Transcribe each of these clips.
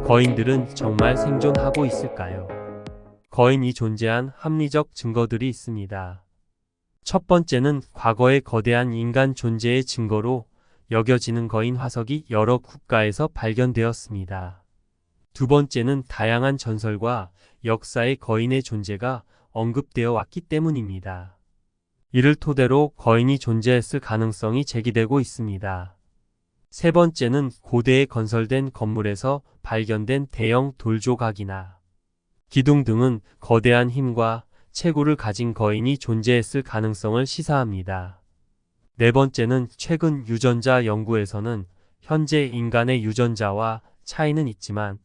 거인들은 정말 생존하고 있을까요? 거인이 존재한 합리적 증거들이 있습니다. 첫 번째는 과거의 거대한 인간 존재의 증거로 여겨지는 거인 화석이 여러 국가에서 발견되었습니다. 두 번째는 다양한 전설과 역사의 거인의 존재가 언급되어 왔기 때문입니다. 이를 토대로 거인이 존재했을 가능성이 제기되고 있습니다. 세 번째는 고대에 건설된 건물에서 발견된 대형 돌조각이나 기둥 등은 거대한 힘과 체구를 가진 거인이 존재했을 가능성을 시사합니다. 네 번째는 최근 유전자 연구에서는 현재 인간의 유전자와 차이는 있지만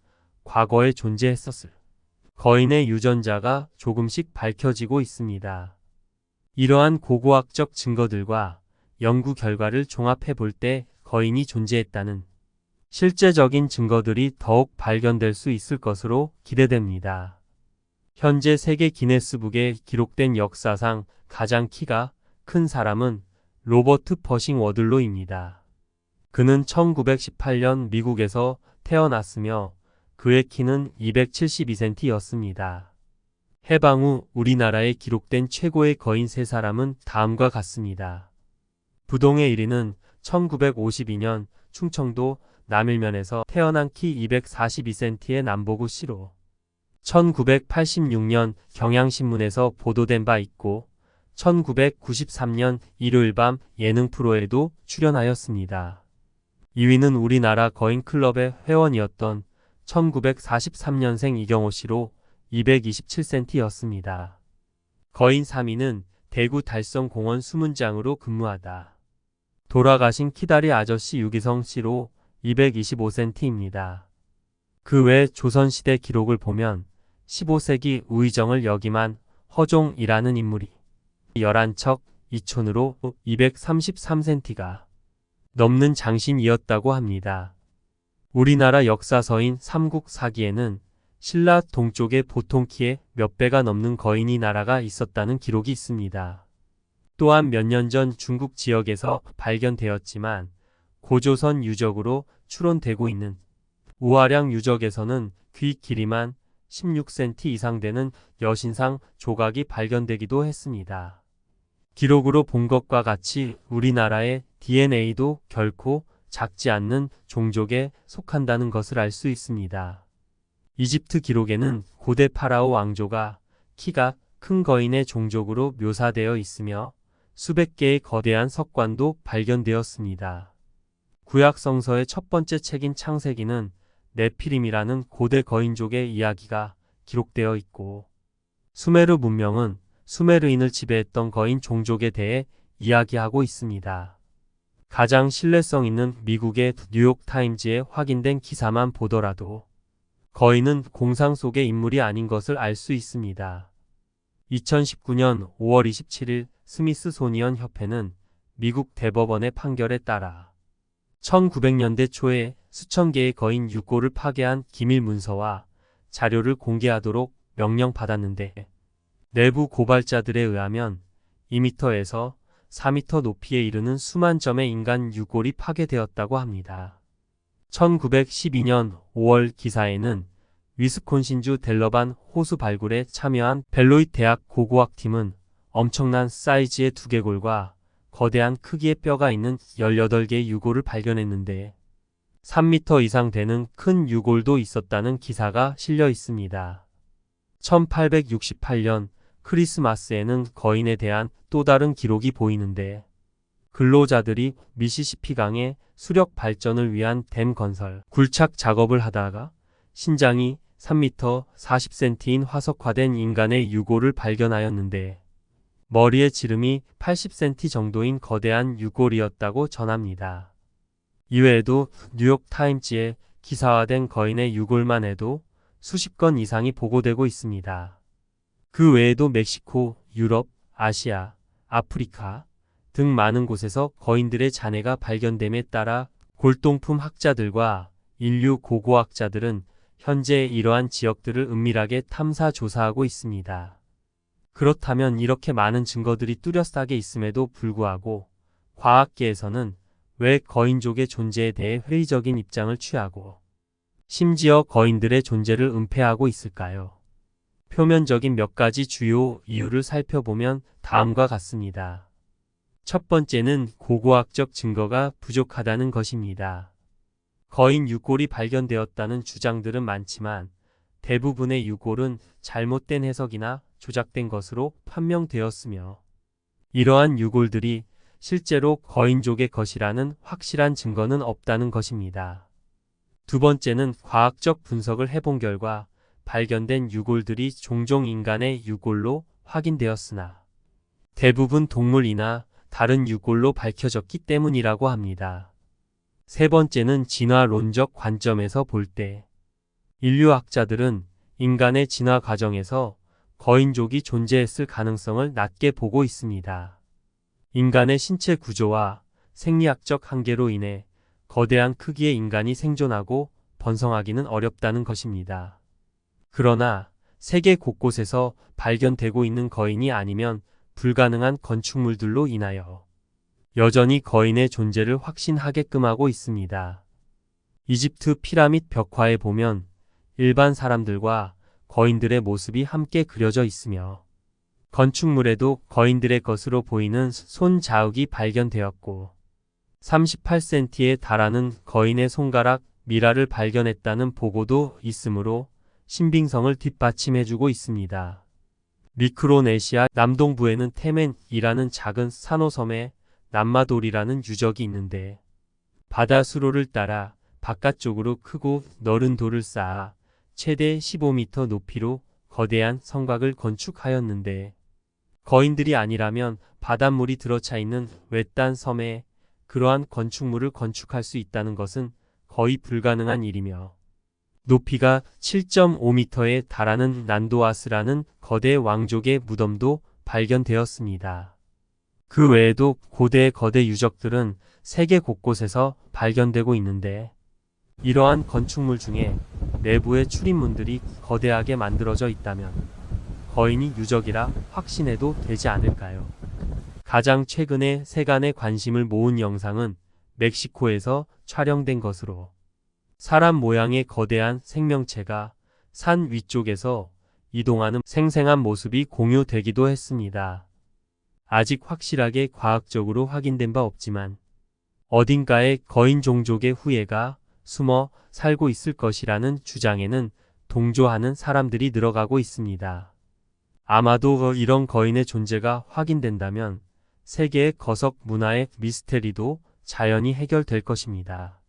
과거에 존재했었을 거인의 유전자가 조금씩 밝혀지고 있습니다. 이러한 고고학적 증거들과 연구 결과를 종합해 볼 때 거인이 존재했다는 실제적인 증거들이 더욱 발견될 수 있을 것으로 기대됩니다. 현재 세계 기네스북에 기록된 역사상 가장 키가 큰 사람은 로버트 퍼싱 워들로입니다. 그는 1918년 미국에서 태어났으며 그의 키는 272cm였습니다. 해방 후 우리나라에 기록된 최고의 거인 3사람은 다음과 같습니다. 부동의 1위는 1952년 충청도 남일면에서 태어난 키 242cm의 남보구 씨로 1986년 경향신문에서 보도된 바 있고 1993년 일요일 밤 예능 프로에도 출연하였습니다. 2위는 우리나라 거인클럽의 회원이었던 1943년생 이경호 씨로 227cm였습니다. 거인 3위는 대구 달성공원 수문장으로 근무하다 돌아가신 키다리 아저씨 유기성 씨로 225cm입니다. 그 외 조선시대 기록을 보면 15세기 우의정을 역임한 허종이라는 인물이 11척 2촌으로 233cm가 넘는 장신이었다고 합니다. 우리나라 역사서인 삼국사기에는 신라 동쪽의 보통 키의 몇 배가 넘는 거인이 나라가 있었다는 기록이 있습니다. 또한 몇 년 전 중국 지역에서 발견되었지만 고조선 유적으로 추론되고 있는 우화량 유적에서는 귀 길이만 16cm 이상 되는 여신상 조각이 발견되기도 했습니다. 기록으로 본 것과 같이 우리나라의 DNA도 결코 작지 않는 종족에 속한다는 것을 알 수 있습니다. 이집트 기록에는 고대 파라오 왕조가 키가 큰 거인의 종족으로 묘사되어 있으며 수백 개의 거대한 석관도 발견되었습니다. 구약 성서의 첫 번째 책인 창세기는 네피림이라는 고대 거인족의 이야기가 기록되어 있고 수메르 문명은 수메르인을 지배했던 거인 종족에 대해 이야기하고 있습니다. 가장 신뢰성 있는 미국의 뉴욕타임즈에 확인된 기사만 보더라도 거인은 공상 속의 인물이 아닌 것을 알 수 있습니다. 2019년 5월 27일 스미스소니언 협회는 미국 대법원의 판결에 따라 1900년대 초에 수천 개의 거인 유골을 파괴한 기밀 문서와 자료를 공개하도록 명령받았는데 내부 고발자들에 의하면 2m에서 4m 높이에 이르는 수만 점의 인간 유골이 파괴되었다고 합니다. 1912년 5월 기사에는 위스콘신주 델러반 호수 발굴에 참여한 벨로이트 대학 고고학팀은 엄청난 사이즈의 두개골과 거대한 크기의 뼈가 있는 18개의 유골을 발견했는데 3m 이상 되는 큰 유골도 있었다는 기사가 실려 있습니다. 1868년 크리스마스에는 거인에 대한 또 다른 기록이 보이는데 근로자들이 미시시피강의 수력 발전을 위한 댐 건설, 굴착 작업을 하다가 신장이 3m 40cm인 화석화된 인간의 유골을 발견하였는데 머리의 지름이 80cm 정도인 거대한 유골이었다고 전합니다. 이외에도 뉴욕타임즈에 기사화된 거인의 유골만 해도 수십 건 이상이 보고되고 있습니다. 그 외에도 멕시코, 유럽, 아시아, 아프리카 등 많은 곳에서 거인들의 잔해가 발견됨에 따라 골동품 학자들과 인류 고고학자들은 현재 이러한 지역들을 은밀하게 탐사 조사하고 있습니다. 그렇다면 이렇게 많은 증거들이 뚜렷하게 있음에도 불구하고 과학계에서는 왜 거인족의 존재에 대해 회의적인 입장을 취하고 심지어 거인들의 존재를 은폐하고 있을까요? 표면적인 몇 가지 주요 이유를 살펴보면 다음과 같습니다. 첫 번째는 고고학적 증거가 부족하다는 것입니다. 거인 유골이 발견되었다는 주장들은 많지만 대부분의 유골은 잘못된 해석이나 조작된 것으로 판명되었으며 이러한 유골들이 실제로 거인족의 것이라는 확실한 증거는 없다는 것입니다. 두 번째는 과학적 분석을 해본 결과 발견된 유골들이 종종 인간의 유골로 확인되었으나 대부분 동물이나 다른 유골로 밝혀졌기 때문이라고 합니다. 세 번째는 진화론적 관점에서 볼 때 인류학자들은 인간의 진화 과정에서 거인족이 존재했을 가능성을 낮게 보고 있습니다. 인간의 신체 구조와 생리학적 한계로 인해 거대한 크기의 인간이 생존하고 번성하기는 어렵다는 것입니다. 그러나 세계 곳곳에서 발견되고 있는 거인이 아니면 불가능한 건축물들로 인하여 여전히 거인의 존재를 확신하게끔 하고 있습니다. 이집트 피라밋 벽화에 보면 일반 사람들과 거인들의 모습이 함께 그려져 있으며 건축물에도 거인들의 것으로 보이는 손 자국이 발견되었고 38cm에 달하는 거인의 손가락 미라를 발견했다는 보고도 있으므로 신빙성을 뒷받침해주고 있습니다. 미크로네시아 남동부에는 테멘이라는 작은 산호섬에 남마돌이라는 유적이 있는데 바다 수로를 따라 바깥쪽으로 크고 넓은 돌을 쌓아 최대 15m 높이로 거대한 성곽을 건축하였는데 거인들이 아니라면 바닷물이 들어차 있는 외딴 섬에 그러한 건축물을 건축할 수 있다는 것은 거의 불가능한 일이며 높이가 7.5m에 달하는 난도아스라는 거대 왕족의 무덤도 발견되었습니다. 그 외에도 고대의 거대 유적들은 세계 곳곳에서 발견되고 있는데 이러한 건축물 중에 내부의 출입문들이 거대하게 만들어져 있다면 거인이 유적이라 확신해도 되지 않을까요? 가장 최근에 세간의 관심을 모은 영상은 멕시코에서 촬영된 것으로 사람 모양의 거대한 생명체가 산 위쪽에서 이동하는 생생한 모습이 공유되기도 했습니다. 아직 확실하게 과학적으로 확인된 바 없지만 어딘가에 거인 종족의 후예가 숨어 살고 있을 것이라는 주장에는 동조하는 사람들이 늘어가고 있습니다. 아마도 이런 거인의 존재가 확인된다면 세계의 거석 문화의 미스테리도 자연히 해결될 것입니다.